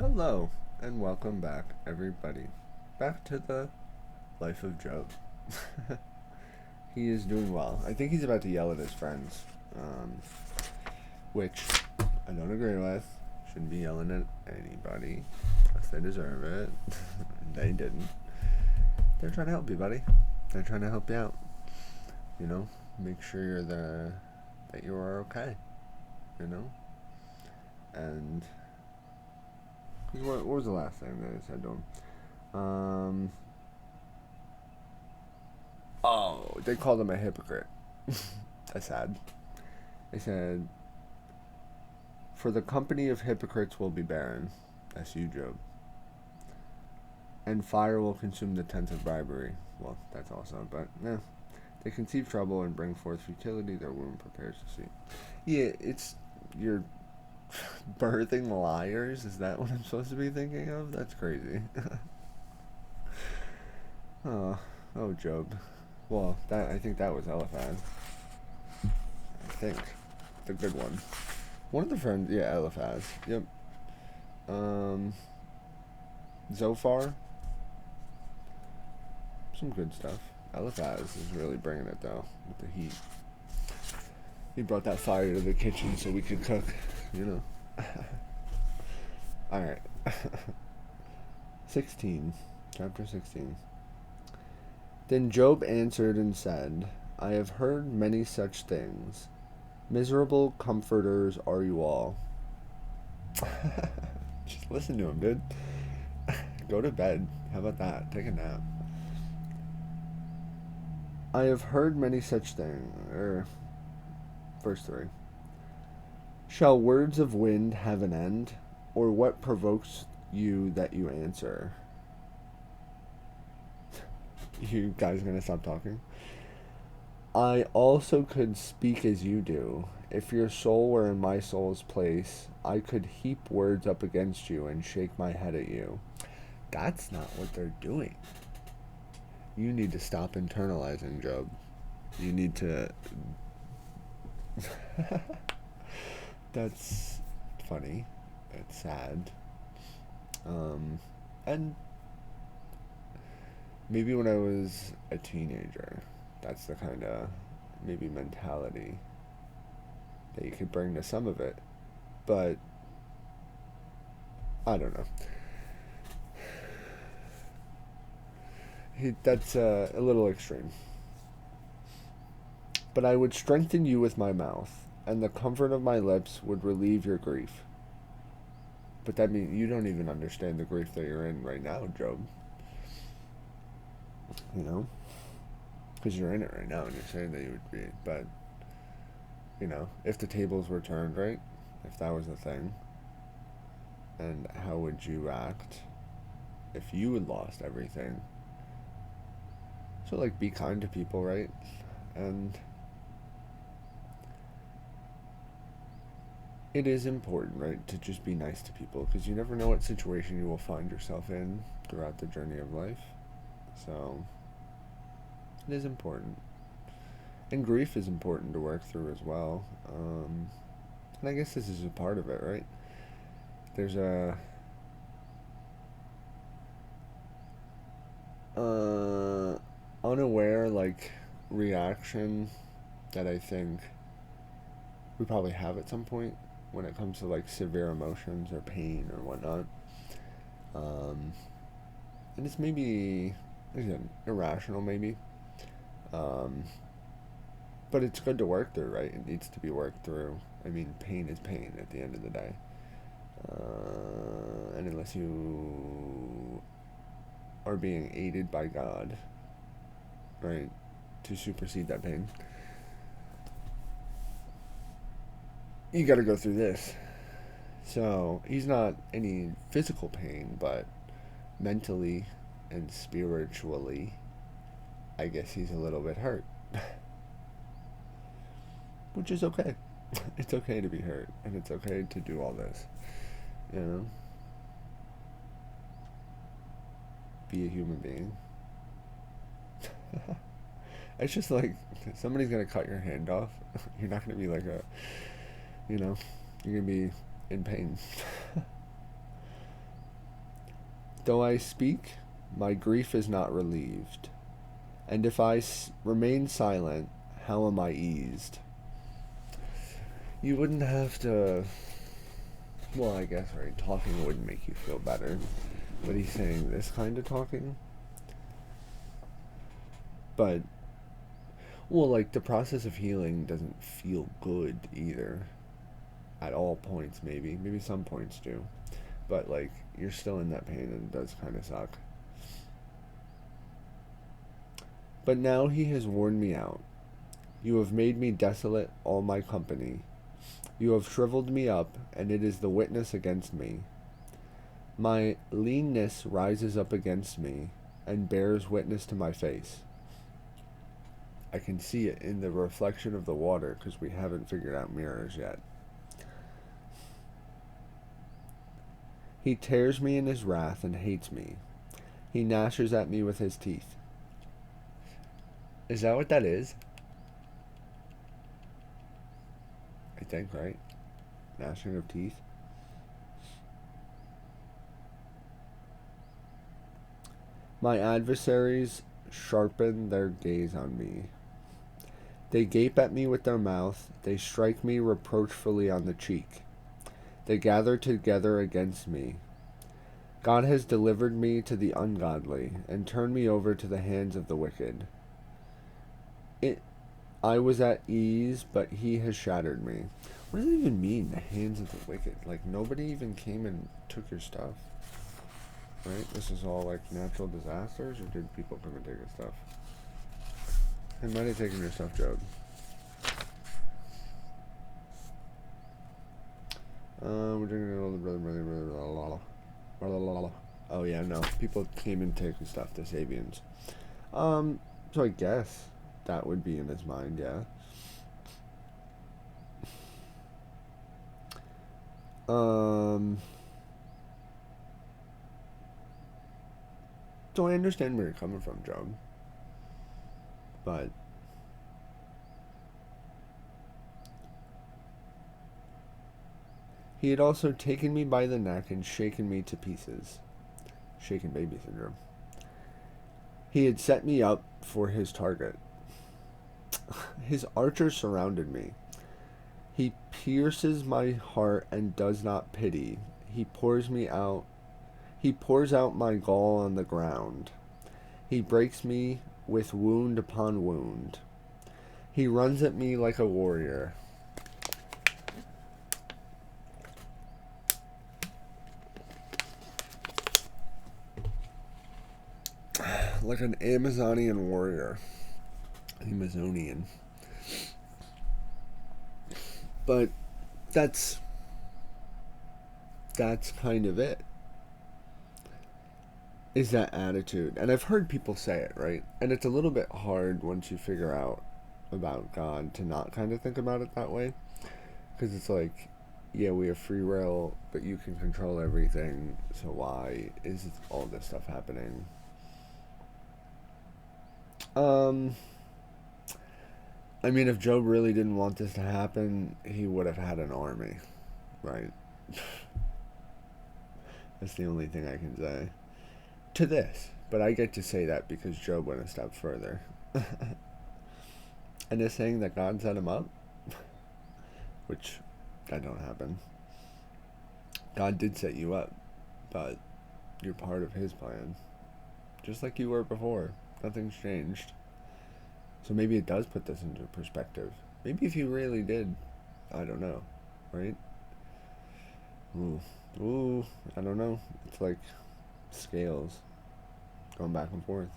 Hello, and welcome back, everybody. Back to the life of Job. He is doing well. I think he's about to yell at his friends, which I don't agree with. Shouldn't be yelling at anybody unless they deserve it. They didn't. They're trying to help you, buddy. They're trying to help you out. You know, make sure that you are okay. You know, and what was the last thing that I said to him? Oh, they called him a hypocrite. That's sad. They said, "For the company of hypocrites will be barren." That's you, Job. "And fire will consume the tent of bribery." Well, that's also, but yeah. "They conceive trouble and bring forth futility. Their womb prepares to see." Yeah, it's you're birthing liars. Is that what I'm supposed to be thinking of? That's crazy. Oh, oh, Job. Well, I think that was Eliphaz. I think the good one. One of the friends, yeah, Eliphaz. Yep. Um, Zophar. Some good stuff. Eliphaz is really bringing it though with the heat. He brought that fire to the kitchen so we could cook. You know. All right. 16. Chapter 16. Then Job answered and said, "I have heard many such things. Miserable comforters are you all." Just listen to him, dude. Go to bed. How about that? Take a nap. "I have heard many such things." Verse 3. "Shall words of wind have an end? Or what provokes you that you answer?" You guys gonna stop talking? "I also could speak as you do. If your soul were in my soul's place, I could heap words up against you and shake my head at you." That's not what they're doing. You need to stop internalizing, Job. You need to. That's funny. That's sad. And maybe when I was a teenager, that's the kind of maybe mentality that you could bring to some of it. But I don't know. That's a little extreme. "But I would strengthen you with my mouth, and the comfort of my lips would relieve your grief." But that means you don't even understand the grief that you're in right now, Job. You know? Because you're in it right now and you're saying that you would be. But, if the tables were turned, right? If that was the thing. And how would you act if you had lost everything? So, like, be kind to people, right? And it is important, right, to just be nice to people because you never know what situation you will find yourself in throughout the journey of life. So, it is important. And grief is important to work through as well. And I guess this is a part of it, right? There's a unaware like reaction that I think we probably have at some point when it comes to like severe emotions or pain or whatnot. And it's maybe, again, irrational maybe. Um, but it's good to work through, right? It needs to be worked through. I mean, pain is pain at the end of the day. And unless you are being aided by God, right, to supersede that pain, you got to go through this. So he's not any physical pain, but mentally and spiritually, I guess he's a little bit hurt. Which is okay. It's okay to be hurt, and it's okay to do all this. You know? Be a human being. It's just like somebody's gonna cut your hand off. You're not gonna be like you're gonna be in pain. Though I speak, my grief is not relieved. And if I remain silent, how am I eased? You wouldn't have to. Well, I guess, right? Talking wouldn't make you feel better. But he's saying this kind of talking. But, well, like, the process of healing doesn't feel good either. At all points, maybe. Maybe some points do. But, like, you're still in that pain and it does kind of suck. But now he has worn me out. You have made me desolate, all my company. You have shriveled me up, and it is the witness against me. My leanness rises up against me, and bears witness to my face. I can see it in the reflection of the water, because we haven't figured out mirrors yet. He tears me in his wrath and hates me. He gnashes at me with his teeth. Is that what that is? I think, right? Gnashing of teeth. My adversaries sharpen their gaze on me. They gape at me with their mouth. They strike me reproachfully on the cheek. They gather together against me. God has delivered me to the ungodly and turned me over to the hands of the wicked. I was at ease, but he has shattered me. What does it even mean, the hands of the wicked? Like, nobody even came and took your stuff. Right? This is all, like, natural disasters, or did people come and take your stuff? They might have taken your stuff, Job. We're drinking all the brother. Oh, yeah, no. People came and took your stuff, the Sabians. So I guess that would be in his mind, yeah. So I understand where you're coming from, Job. But he had also taken me by the neck and shaken me to pieces. Shaken baby syndrome. He had set me up for his target. His archers surrounded me. He pierces my heart and does not pity. He pours out my gall on the ground. He breaks me with wound upon wound. He runs at me like a warrior. Like an Amazonian warrior. Amazonian. But that's kind of it. Is that attitude. And I've heard people say it, right? And it's a little bit hard once you figure out about God to not kind of think about it that way. Because it's like, yeah, we have free will, but you can control everything. So why is all this stuff happening? I mean, if Job really didn't want this to happen, he would have had an army, right? That's the only thing I can say to this. But I get to say that because Job went a step further. And is saying that God set him up, which that don't happen. God did set you up, but you're part of his plan. Just like you were before. Nothing's changed. So maybe it does put this into perspective. Maybe if you really did, I don't know, right? Ooh, I don't know. It's like scales going back and forth.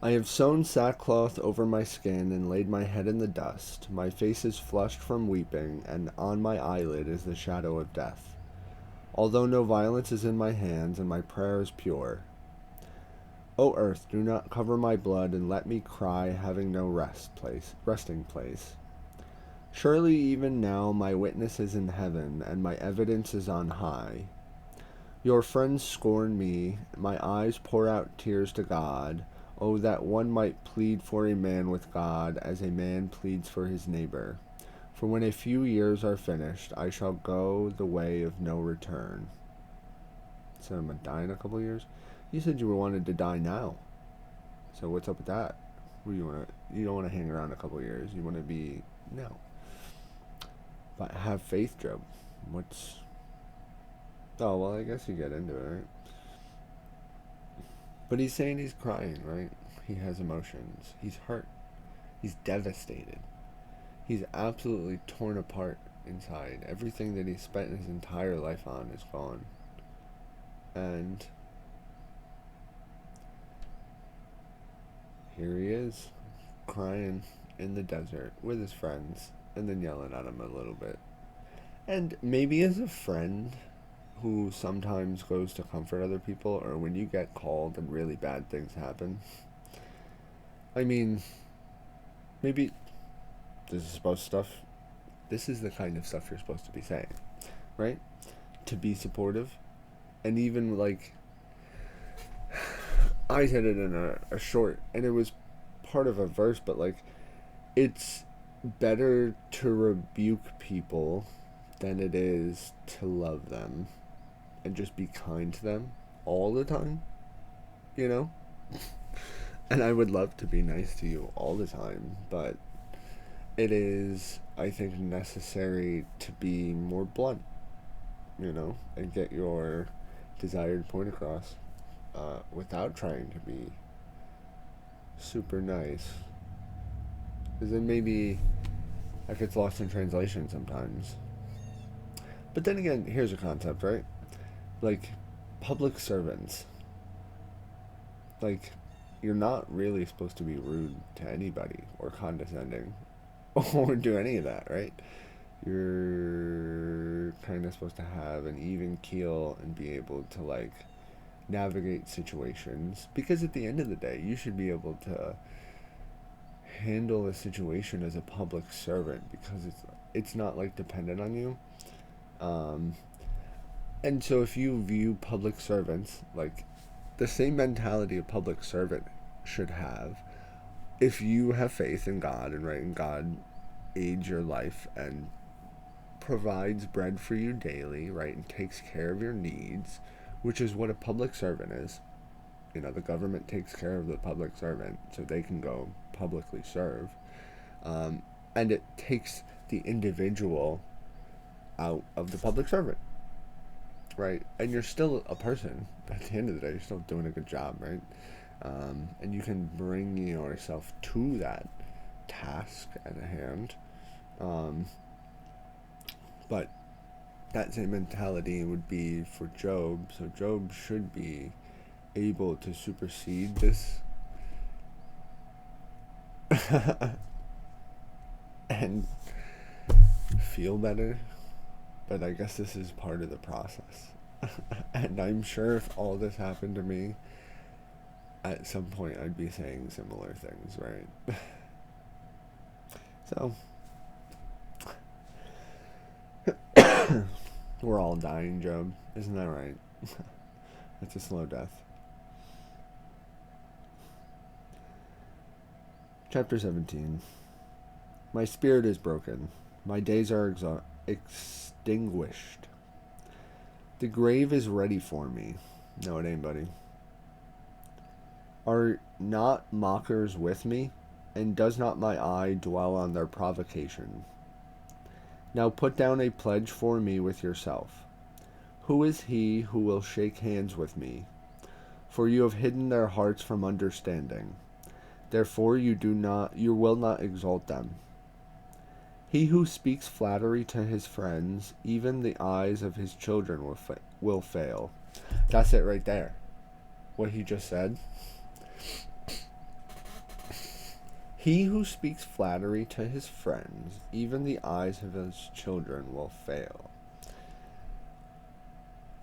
I have sewn sackcloth over my skin and laid my head in the dust. My face is flushed from weeping, and on my eyelid is the shadow of death. Although no violence is in my hands, and my prayer is pure. O earth, do not cover my blood, and let me cry, having no resting place. Surely even now my witness is in heaven, and my evidence is on high. Your friends scorn me, my eyes pour out tears to God. Oh, that one might plead for a man with God, as a man pleads for his neighbor. For when a few years are finished, I shall go the way of no return. So I'm gonna die in a couple of years. You said you wanted to die now. So what's up with that? What do you want to? You don't want to hang around a couple of years. You want to be no. But have faith, Job. What's? Oh well, I guess you get into it, right? But he's saying he's crying, right? He has emotions. He's hurt. He's devastated. He's absolutely torn apart inside. Everything that he spent his entire life on is gone. And here he is, crying in the desert with his friends, and then yelling at him a little bit. And maybe as a friend who sometimes goes to comfort other people, or when you get called and really bad things happen, I mean, maybe this is this is the kind of stuff you're supposed to be saying, right? To be supportive. And even like, I said it in a short, and it was part of a verse, but like, it's better to rebuke people than it is to love them and just be kind to them all the time, you know? And I would love to be nice to you all the time, but it is, I think, necessary to be more blunt, and get your desired point across without trying to be super nice. Because then maybe that gets lost in translation sometimes. But then again, here's a concept, right? Like, public servants. Like, you're not really supposed to be rude to anybody or condescending or do any of that, right? You're kind of supposed to have an even keel and be able to, like, navigate situations. Because at the end of the day, you should be able to handle a situation as a public servant because it's not, like, dependent on you. And so if you view public servants like the same mentality a public servant should have, if you have faith in God and right, and God aids your life and provides bread for you daily, right, and takes care of your needs, which is what a public servant is. The government takes care of the public servant so they can go publicly serve. And it takes the individual out of the public servant, right? And you're still a person. At the end of the day, you're still doing a good job, right? And you can bring yourself to that task at hand. But that same mentality would be for Job. So Job should be able to supersede this and feel better. But I guess this is part of the process. And I'm sure if all this happened to me, at some point I'd be saying similar things, right? So, we're all dying, Job. Isn't that right? It's a slow death. Chapter 17. My spirit is broken. My days are extinguished. The grave is ready for me. No, it ain't, buddy. Are not mockers with me? And does not my eye dwell on their provocation? Now put down a pledge for me with yourself. Who is he who will shake hands with me? For you have hidden their hearts from understanding. Therefore you will not exalt them. He who speaks flattery to his friends, even the eyes of his children will fail. That's it right there. What he just said. He who speaks flattery to his friends, even the eyes of his children will fail.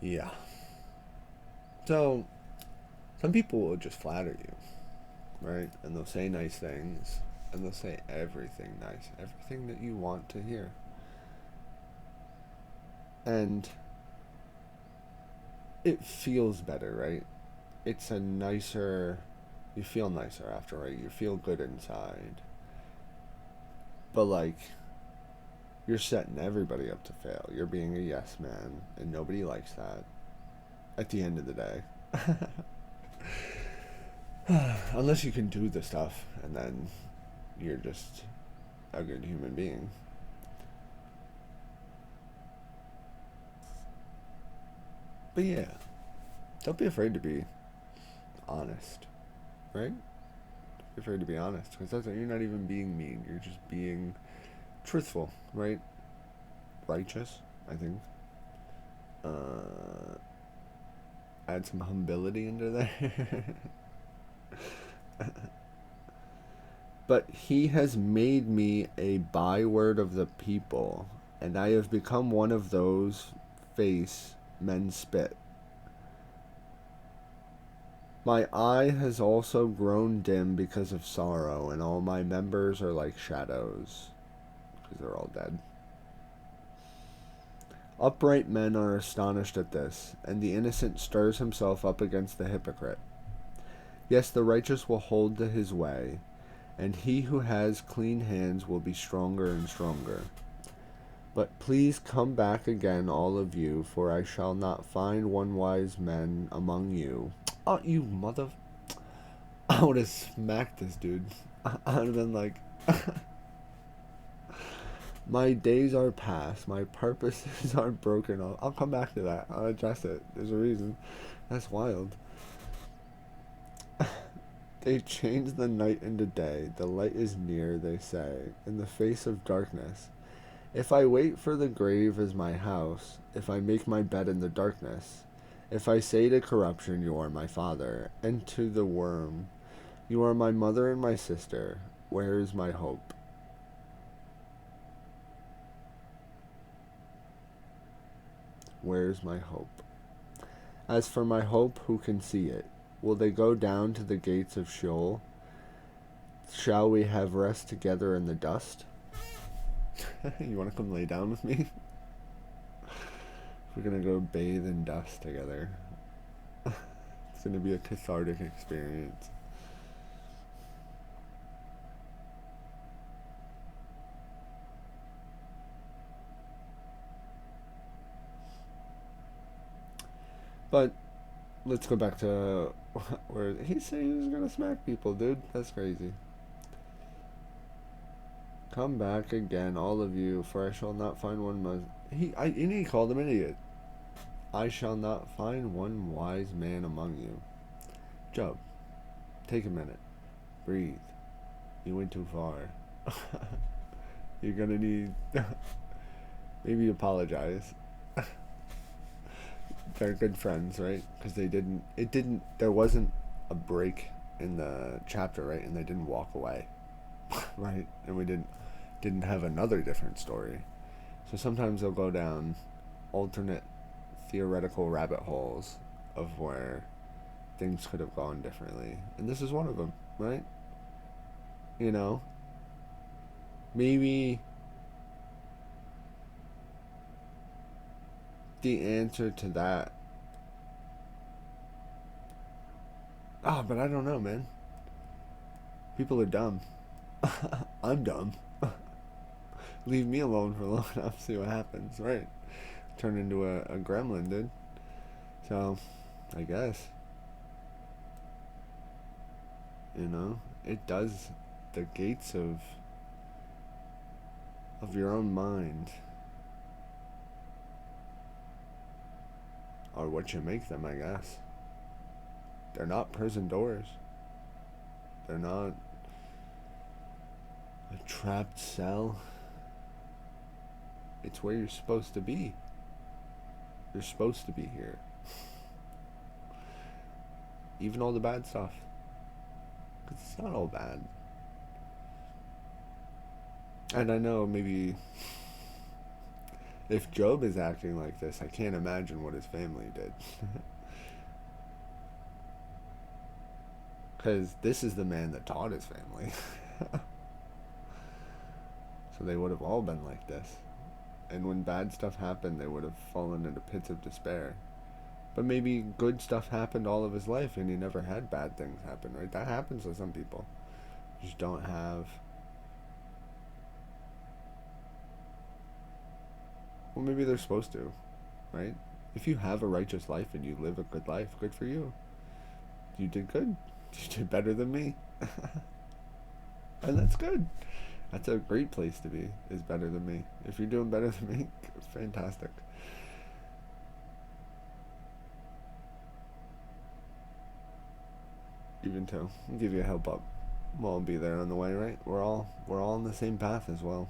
Yeah. So, some people will just flatter you, right? And they'll say nice things. And they'll say everything nice. Everything that you want to hear. And it feels better, right? It's a nicer... You feel nicer after, right? You feel good inside. But, like, You're setting everybody up to fail. You're being a yes man, and nobody likes that at the end of the day. Unless you can do the stuff, and then you're just a good human being. But yeah, don't be afraid to be honest, right? Don't be afraid to be honest, because that's you're not even being mean. You're just being truthful, right? Righteous, I think. Uh, Add some humility into there. But he has made me a byword of the people, and I have become one of those face men spit. My eye has also grown dim because of sorrow, and all my members are like shadows, because they're all dead. Upright men are astonished at this, and the innocent stirs himself up against the hypocrite. Yes, the righteous will hold to his way, and he who has clean hands will be stronger and stronger. But please come back again, all of you, for I shall not find one wise man among you. Oh, you mother... I would have smacked this dude. I would have been like... My days are past. My purposes are broken. I'll come back to that. I'll address it. There's a reason. That's wild. They change the night into day. The light is near, they say, in the face of darkness. If I wait for the grave as my house, if I make my bed in the darkness, if I say to corruption, you are my father, and to the worm, you are my mother and my sister, where is my hope? Where is my hope? As for my hope, who can see it? Will they go down to the gates of Sheol? Shall we have rest together in the dust? You want to come lay down with me? We're going to go bathe in dust together. It's going to be a cathartic experience. But let's go back to where he said he was going to smack people, dude. That's crazy. Come back again, all of you, for I shall not find one he called him an idiot. I shall not find one wise man among you. Job, take a minute. Breathe. You went too far. You're gonna need... maybe apologize. They're good friends, right? Because there wasn't a break in the chapter, right? And they didn't walk away, right? And we didn't have another different story. So sometimes they'll go down alternate theoretical rabbit holes of where things could have gone differently. And this is one of them, right? You know? Maybe the answer to that... but I don't know, man. People are dumb. I'm dumb. Leave me alone for long enough, see what happens, right? Turn into a gremlin, dude. So, I guess. You know, it does. The gates of your own mind are what you make them, I guess. They're not prison doors. They're not a trapped cell. It's where you're supposed to be. You're supposed to be here. Even all the bad stuff. Because it's not all bad. And I know maybe if Job is acting like this, I can't imagine what his family did. Because this is the man that taught his family. So they would have all been like this. And when bad stuff happened, they would have fallen into pits of despair. But maybe good stuff happened all of his life and he never had bad things happen, right? That happens to some people. You just don't have Well, maybe they're supposed to, right? If you have a righteous life and you live a good life, good for you. You did good. You did better than me. And that's good. That's a great place to be, is better than me. If you're doing better than me, it's fantastic. Even too. I'll give you a help up. We'll all be there on the way, right? We're all on the same path as well.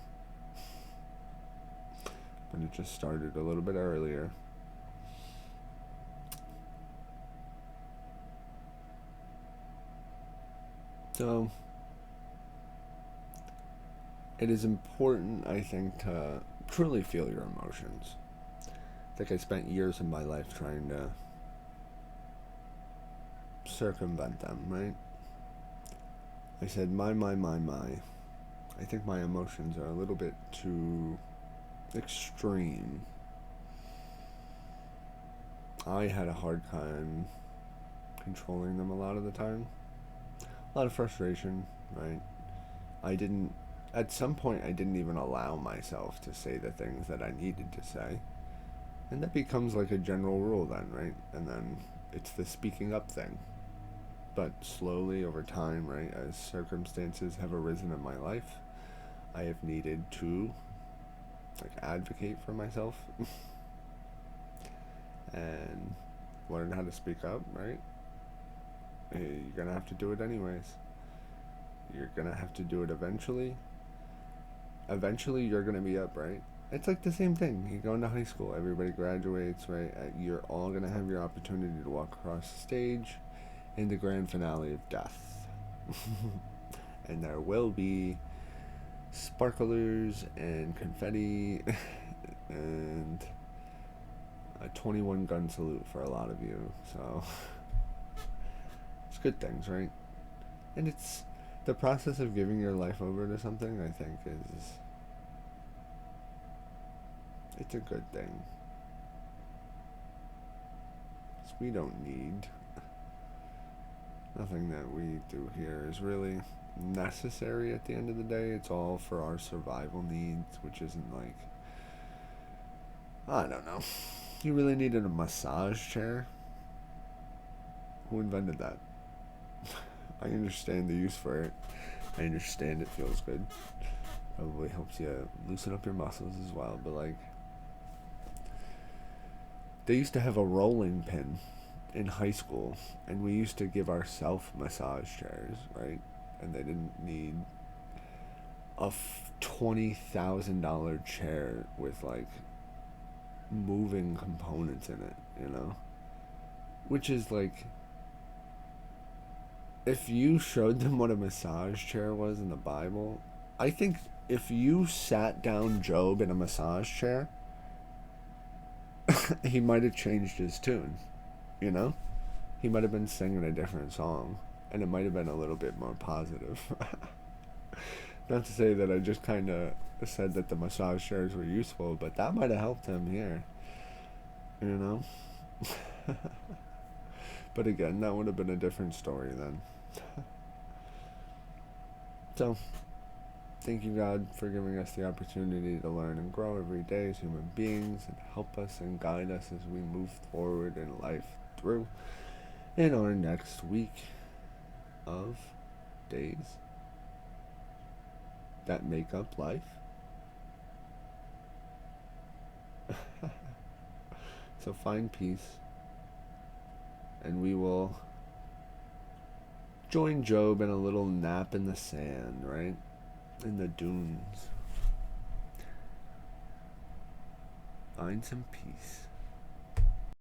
But it just started a little bit earlier. So it is important, I think, to truly feel your emotions. I think I spent years of my life trying to circumvent them, right? I said, my. I think my emotions are a little bit too extreme. I had a hard time controlling them a lot of the time. A lot of frustration, right? I didn't, at some point, I didn't even allow myself to say the things that I needed to say. And that becomes like a general rule then, right? And then it's the speaking up thing. But slowly over time, right, as circumstances have arisen in my life, I have needed to like advocate for myself and learn how to speak up, right? Hey, you're gonna have to do it anyways. You're gonna have to do it eventually. Eventually, you're gonna be up, right? It's like the same thing. You go into high school, everybody graduates, right? You're all gonna have your opportunity to walk across the stage in the grand finale of death. And there will be sparklers and confetti and a 21 gun salute for a lot of you. So it's good things, right? And it's the process of giving your life over to something, I think, is it's a good thing. 'Cause we don't need nothing that we do here is really necessary at the end of the day. It's all for our survival needs, which isn't like, I don't know. You really needed a massage chair? Who invented that? I understand the use for it. I understand it feels good. Probably helps you loosen up your muscles as well. But like, they used to have a rolling pin in high school, and we used to give ourselves massage chairs, right? And they didn't need a $20,000 chair with like moving components in it, you know? Which is like, if you showed them what a massage chair was in the Bible, I think if you sat down Job in a massage chair, he might have changed his tune, you know? He might have been singing a different song, and it might have been a little bit more positive. Not to say that I just kind of said that the massage chairs were useful, but that might have helped him here, you know? But again, that would have been a different story then. So, thank you, God, for giving us the opportunity to learn and grow every day as human beings and help us and guide us as we move forward in life through in our next week of days that make up life. So find peace, and we will join Job in a little nap in the sand, right? In the dunes. Find some peace.